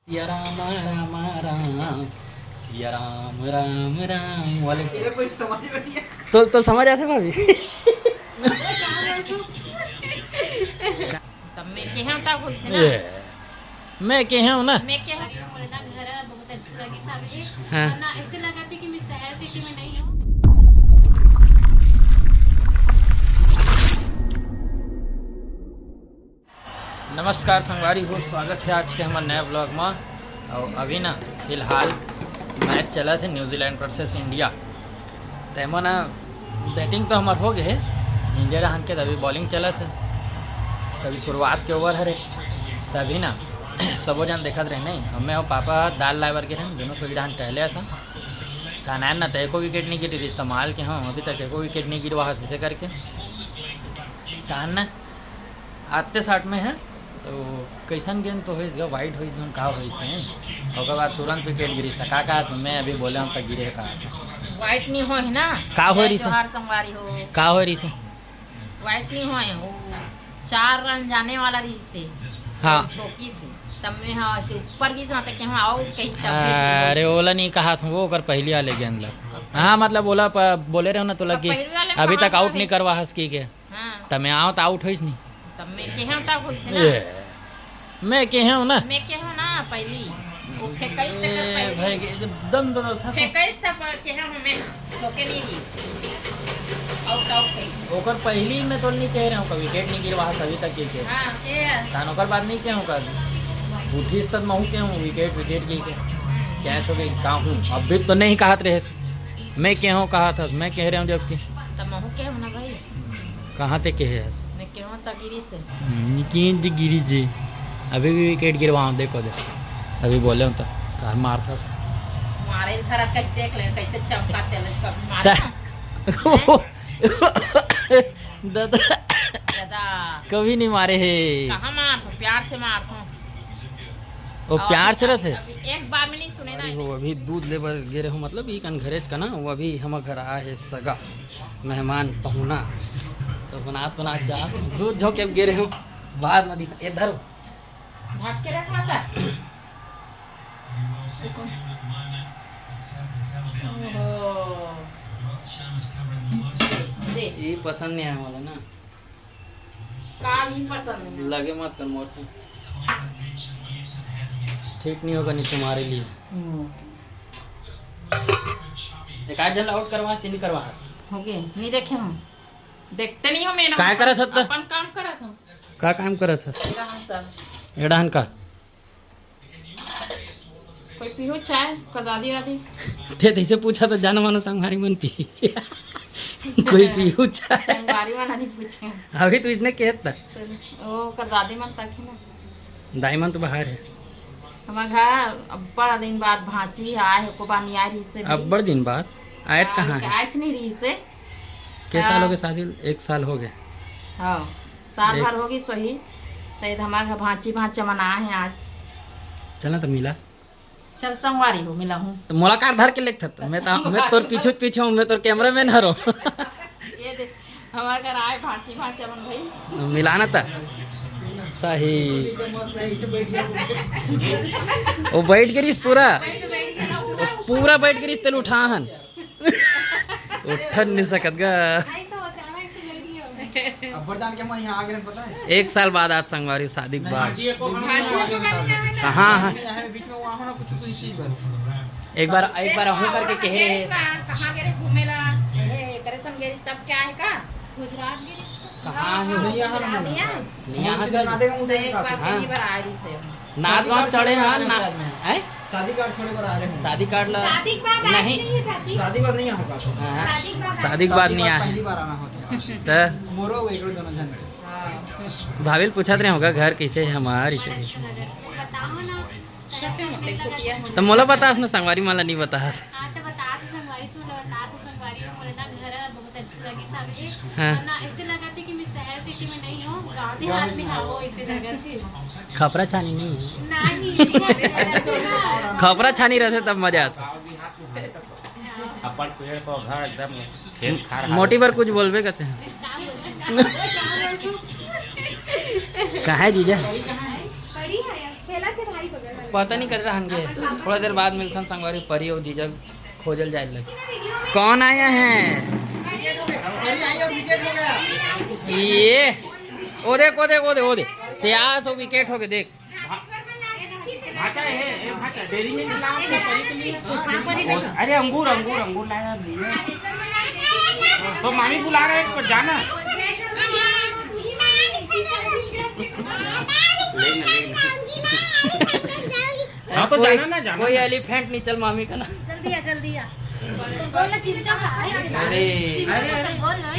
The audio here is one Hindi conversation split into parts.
सिया राम राम राम सिया राम राम राम वाले तो समझ आते भाभी तब मैं के हम तब होई से ना मैं के हूं ना मैं के हरी मोरे ना घर बहुत अच्छी लगी सामने हाँ। वरना ऐसे लगा थी कि मैं शहर सिटी में नहीं हूं। नमस्कार संगवारी हो, स्वागत है आज के हमारे नए ब्लॉग में। और अभी ना फिलहाल मैच चला थे न्यूजीलैंड वर्सेस इंडिया। तैम ना बैटिंग तो हमार हो गए, इंडिया रहन के तभी बॉलिंग चला थे। तभी शुरुआत के ओवर हरे तभी ना सबो जन देखत रहे नहीं। हमें और पापा दाल लाए बर के रहे दोनों फील्ड हान टहले ऐसा कहना ना तो एको विकेट नहीं गिरी इस्तेमाल के। हाँ अभी तक एको विकेट नहीं गिरवा ऐसे करके कहना आते साठ में है। तो कैसन गेंद तो हो गया वाइड हो का हो से और बाद तुरंत विकेट गिरी था का मैं अभी बोले हूँ तक गिरे का वाइट नहीं हो है ना का हो रही से हर संवारी हो का हो रही से वाइट नहीं हो 4 रन जाने वाला रही से हाँ चौकी से तब में हाँ से ऊपर की से मतलब कि हम आउट कहीं तब अरे ओला नहीं कहा था वो कर पहली वाले गेंद लग। हाँ मतलब बोला बोले रहे ना तो लगी अभी तक आउट नहीं करवा हंसकी के तब मैं आओ तो आउट होइस नहीं तब मैं के हम तब होई से ना मैं के हूं ना मैं के हूं ना पहली वो फेंकई से भाई एकदम दो था फेंकई से पर के हम हमें ठोके नहीं दी आउट आउट कहीं ओकर पहली में तो नहीं कह रहा हूँ कभी विकेट नहीं गिरवा अभी तक के हां के तान ओकर बाद नहीं कहूँ कर उठीस तक मैं के हूँ विकेट विकेट की के कैच हो गई कहाँ हूँ अभी तो नहीं कहत रहे मैं के हूँ कहा था मैं कह रहा हूँ जबकि तब मैं के हूं ना भाई कहाँ ते कहे मैं के हूं तगिरी से निकी गिरी जी अभी भी विकेट गिरवाऊँ देखो अभी बोले हूँ तो कहा मारता मारे थरत का देख ले कैसे चमकाते ले कभी मारे दादा दादा कभी नहीं मारे है कहाँ मार प्यार से मार वो प्यार से रहते एक बार में नहीं सुने ना वो अभी दूध लेबर गिरे हो मतलब ई कन घरेज का ना वो अभी हम घर आए है सगा मेहमान पहुना तो बना जा दूध झोंक के गिरे हूँ बाद में दिखा इधर भाग के रखना था ये पसंद नहीं आया वाला ना काम ही पसंद नहीं लगे मत कर मोर से ठीक नहीं होगा नहीं तुम्हारे लिए एक आठ जन आउट करवा तीन करवा हो गए नहीं देखे हम देखते नहीं हो मैंने काय करत हत अपन काम करत हम का काम करत है सब एडान का कोई पीहो चाय कर दादी वादी थे तैसे पूछा तो जान मानो संग मन पी कोई पीहू चाय संगवारी वाला नहीं पूछे अभी तो इसने कहता ओ कर दादी मन तक ही ना दाईमन तो बाहर है हमारे घर अब बड़ा दिन बाद भांची आए को बानी आ रही से अब बड़ दिन बाद आज कहाँ है आज नहीं रही से के साल हो गए शादी 1 साल हो गए हाँ साल भर होगी सही तो हमारे घर भांची मना है आज चला तो मिला चल संगवारी हो मिला हूँ तो मुलाकात धर के लेख था मैं तोर पीछे हूँ मैं तोर कैमरा मैन हरो ये देख हमारे घर आए भांची मन भाई मिलाना था सही वो बैठ गिरीस पूरा बैठ गिरीस तेल उठाहन उठन नहीं सकत गा 1 साल बाद आज संगवारी शादी के बाद कहाँ एक बार हूँ करके कह रहे कहाँ गए घूमेला करे संग गए तब क्या है का गुजरात गए कहाँ है नहीं यहाँ नाथ गाँव चढ़े हैं शादी कार्ड छोड़े पर आ रहे हैं शादी कार्ड ला नहीं शादी बाद नहीं होगा शादी के बाद नहीं आया पहली बार आना होता तो मोरो एक दोनों जन भाविल पूछत रहे होगा घर कैसे है हमारी से तो मोला बता ना संगवारी माला नहीं बता हाँ खपरा छानी नहीं खपरा छानी रहते तब मजा आता मोटी पर कुछ बोलबे कहते हैं कहाँ है जीजा पता नहीं कर रहा हंगे थोड़ा देर बाद मिलता संगवारी परी और जीजा खोजल जाए लग। कौन आया है ये? ओ देख ओ देख ओ देख ओ देख तैयार सो विकेट हो गए देख। भाचा है भाचा डेरी में लाओ उसमें परी के लिए। अरे अंगूर अंगूर अंगूर लाया दिए तो मामी बुला रहे हैं जाना। हाँ तो जाना ना जाना। कोई एलिफेंट नहीं चल मामी का ना जल्दी आ अरे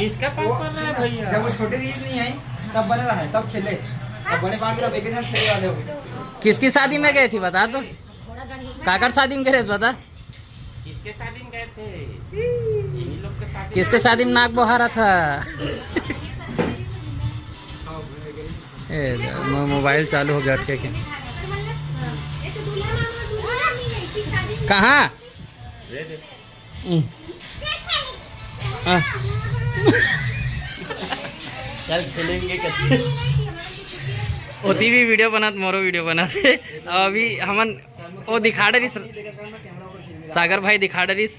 इसका पास कर रहा है भैया। जब वो छोटे रील नहीं आई तब बने रहा है तब खेले। अब बड़े पार्टी का वेकेशन खेलने वाले हो। किसकी शादी में गए थी बता तो? काकर शादी में गए बता? किसके शादी में गए थे? इन्हीं लोग के शादी। किसके शादी में नाक बहारा था? मोबाइल चालू हो गया अटके के। कहाँ? चल खेलेंगे कैसे? ओती भी वीडियो बनाते मोरो वीडियो बनाते। अभी हमन वो दिखा डरिस सागर भाई दिखा डरिस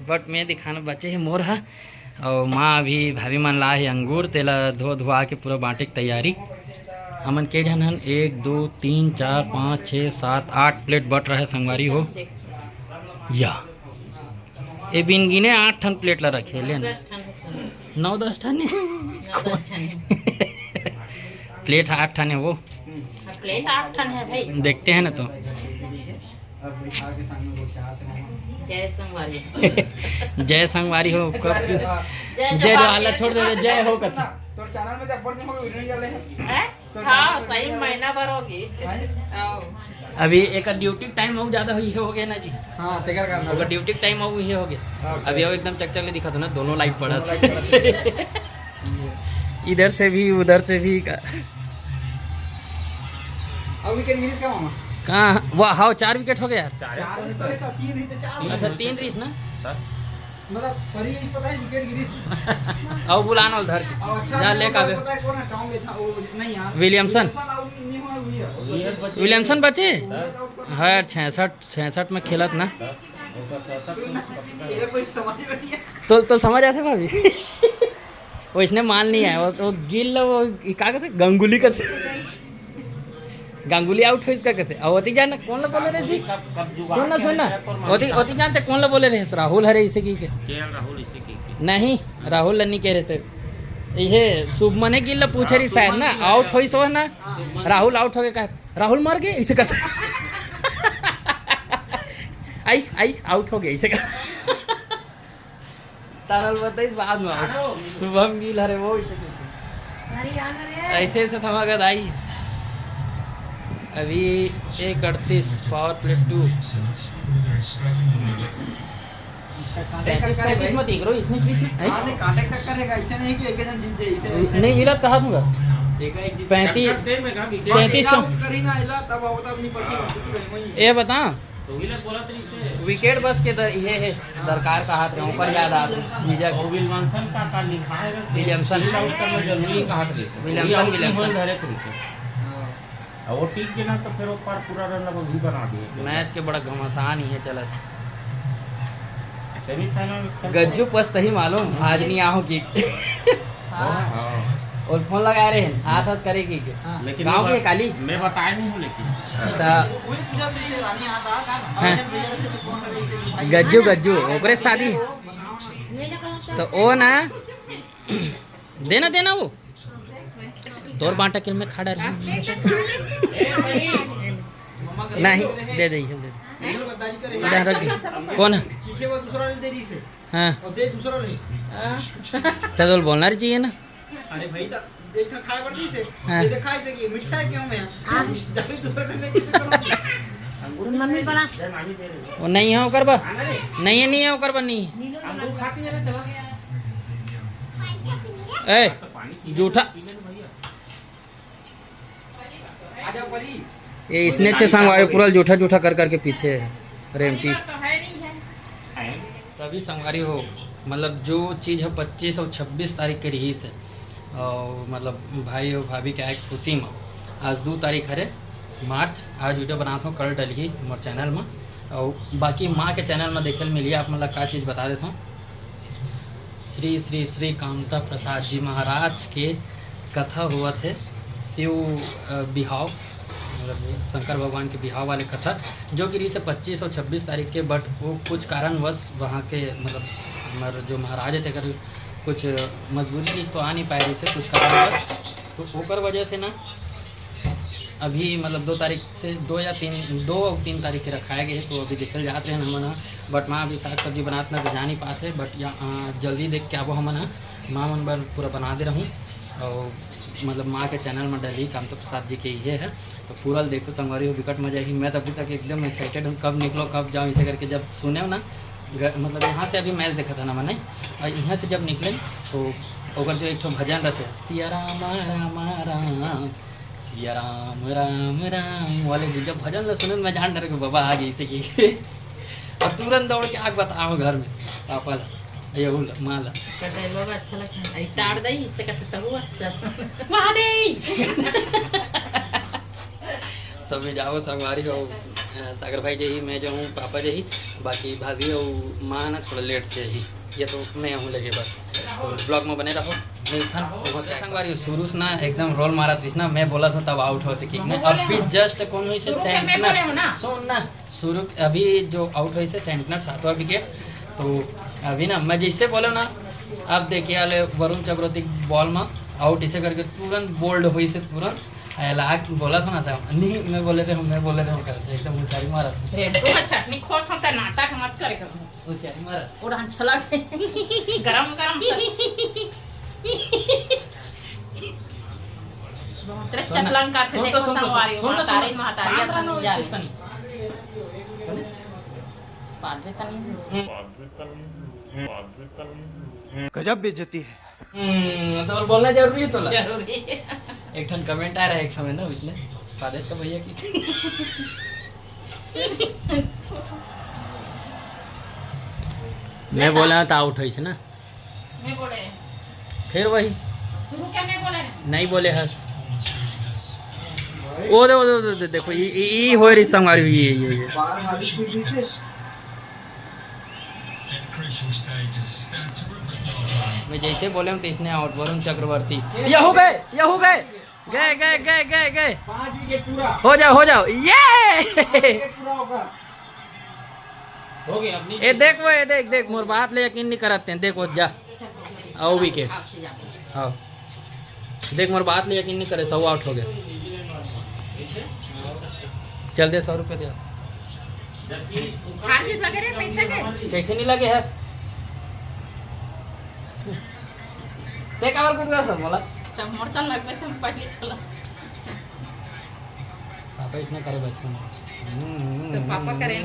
बट मैं दिखाना बच्चे है मोर है। और माँ अभी भाभी मन ला है अंगूर तेला धो धुआ के पूरा बांटे की तैयारी। हमन के जन हन 1 2 3 4 5 6 7 8 प्लेट बट रहा है संगवारी हो या ये बिन गिने 8 ठन प्लेट ला रखे ले 9-10 ठन प्लेट 8 ठन है वो। प्लेट 8 ठन है भाई। देखते हैं ना तो जय संगवारी जय संगवारी हो कब जय जय वाला छोड़ दे जय हो कथा। तो चैनल में जब बढ़ने होगा वीडियो डाले हैं। हाँ सही महीना भर होगी। अभी एक ड्यूटी टाइम हो ज्यादा हुई हो गया ना जी। हां तेकर करना होगा ड्यूटी टाइम हो गया हो गया। अभी वो एकदम चकचक ले दिखा था ना दोनों लाइट पड़ा था इधर से भी उधर से भी। अब विकेट गिरीश का मामा कहाँ वाह हाँ 4 विकेट हो गया यार। 4 अच्छा 3 रीस ना मतलब परी इस पता है विकेट गिरीश। और बुलाना उधर अब अच्छा जा ले का पता है कौन है टाउन में था वो नहीं यार विलियमसन नहीं हुआ हुई है। विलियमसन बचे है 66 में खेलत ना ये कोई समझ में नहीं है। तो समझ आते भाभी वो इसने माल नहीं आया वो गिल वो क्या कहते गंगुली का गांगुली आउट हो इसका कहते और ओती जान कौन ला बोले रहे जी सुनना ओती जानते कौन ला बोले रहे राहुल हरे इसे की के राहुल इसे की नहीं राहुल नहीं कह रहे थे ये शुभमने गिल पूछे रही शायद ना आउट हो सो ना राहुल आउट हो गए कहा राहुल मर गए इसे कहा आई आउट हो गया इसे कहा तारल बताइस बाद में शुभम गिल हरे वो ऐसे ऐसे थमागत आई। अभी 1:38 पावर प्लेट 2 35 मत करो इसमें 20 में कांटेक्ट करेगा ऐसे नहीं कि एक जन जीत जाए इसे नहीं मिला कहा दूंगा एक एक जीत 35 सेम है का 33 करी ना आइला तब आओ तब नहीं पड़ती ये बता तो विलर बोला तरी से विकेट बस के दर ये है दरकार का हाथ में ऊपर याद आ जीजा और विलियमसन का लिखा है विलियमसन आउट करना जरूरी कहा थे विलियमसन धरे थे और वो टीक के ना तो फिर ऊपर पूरा रन को भी बना दिए। मैच के बड़ा घमासान ही है चला सेमीफाइनल गज्जू पस्त ही मालूम आज नहीं आओ की और फोन लगा रहे हैं हाथ करेगी लेकिन गाँव के काली मैं बताया नहीं हूँ लेकिन गज्जू गज्जू ओकरे शादी तो ओ ना देना वो तोर बांटा किल में खड़ा रह नहीं दे दे रख दे कौन है हाँ तो बोलना रही चाहिए ना। अरे भाई देखा खाए पड़ती से हाँ। ये देखा है कि मिठा है क्यों मैं मम्मी बड़ा वो नहीं है ओकर बा नहीं है ओकर बा नहीं ए जूठा आजा परी ये इसने से संगवारी पूरा जूठा जूठा कर करके पीछे रेमटी तभी संगवारी हो मतलब जो चीज़ है 25 और 26 तारीख के रही है और मतलब भाई और भाभी के आए खुशी में आज 2 तारीख हरे मार्च आज वीडियो बनाता हूँ, कल डली मोर चैनल में। और बाकी माँ के चैनल में देखे मिली आप मतलब का चीज़ बता देता हूँ। श्री श्री श्री कामता प्रसाद जी महाराज के कथा हुआ थे, शिव बिहाव मतलब शंकर भगवान के बिहाव वाले कथा, जो कि रही से 25 और 26 तारीख के। बट वो कुछ कारणवश वहाँ के मतलब हमारे जो महाराज थे अगर कुछ मजबूरी थी तो आ नहीं पाए, जैसे कुछ कारणवश, तो ओकर वजह से ना अभी मतलब 2 तारीख से 2 और 3 तारीख के रखाए गए। तो अभी देखल जाते हैं हम, बट माँ अभी साग सब्जी बनाते ना तो जा नहीं पाते, बट जल्दी देख के आबो हम माँ मन बार पूरा बना दे रहूँ। और मतलब माँ के चैनल में डली कामता प्रसाद जी के ये है, तो पूरा देखो संगवारी हो, विकट मजा आएगी। मैं तो अभी तक एकदम एक्साइटेड हूँ, कब निकलो कब जाऊँ इसे करके। जब सुने हो ना मतलब यहाँ से अभी मैच देखा था ना मैंने, और यहाँ से जब निकले तो ओकर जो एक भजन रहते सिया राम राम राम सिया राम राम राम वाले जब भजन ला सुने मैं जान डर के बाबा आ गई इसे की और तुरंत दौड़ के आग बताओ घर में पापा ला ये माला लोग अच्छा लगता है टाड़ दई इससे कहते तब अच्छा तो भी जाओ संगवारी हो, सागर भाई जी मैं जो हूँ, पापा जी बाकी भाभी और माँ ना थोड़ा लेट से ही, ये तो मैं हूँ लेके बस। तो ब्लॉग में बने रहो। संगवारी शुरू से ना एकदम रोल मारा थी ना, मैं बोला था तब आउट होते किक में। अभी जस्ट कौन हुई से सेंटनर सुन ना शुरू अभी जो आउट हुई से सेंटनर 7वां विकेट। तो अभी ना मैं जैसे बोले ना अब देखिए वाले वरुण चक्रवर्ती बॉल में आउट इसे करके तुरंत बोल्ड हुई से तुरंत लाग बोला सुना था नहीं मैं बोले रहे हूँ करते एकदम होशियारी मारा रेडो में चटनी खोल खाता नाटक मत करे होशियारी मारा और छला गरम गरम चकलन करते देखो संगवारी महतारी महतारी जाने बाद में तनी गजब बेइज्जती है। तो और बोलना जरूरी है तो जरूरी एक ठन कमेंट आ रहा है एक समय ना उसने फादेश का भैया की मैं बोला था आउट हुई से ना मैं बोले फिर वही शुरू क्या मैं बोले नहीं बोले हस ओ दे देखो ये हो रही संगवारी हुई ये बाहर वाली स्पीड से मैं जैसे बोले हूँ तो इसने आउट वरुण चक्रवर्ती ये हो गए गए 5 विकेट पूरा हो जाओ ये पूरा होगा हो गया अपनी ये देख मोर बात ले यकीन नहीं करते हैं। देखो जा आओ विकेट आओ देख मोर बात ले यकीन नहीं करे 100 आउट हो गए। चल दे 100 रुपये दे हार जीत लगे रे पैसा के कैसे नहीं लगे है देख और कुछ कर बोला तब मोरता लगबे तुम पहले चला पापा इसने करे बचपन तो पापा करे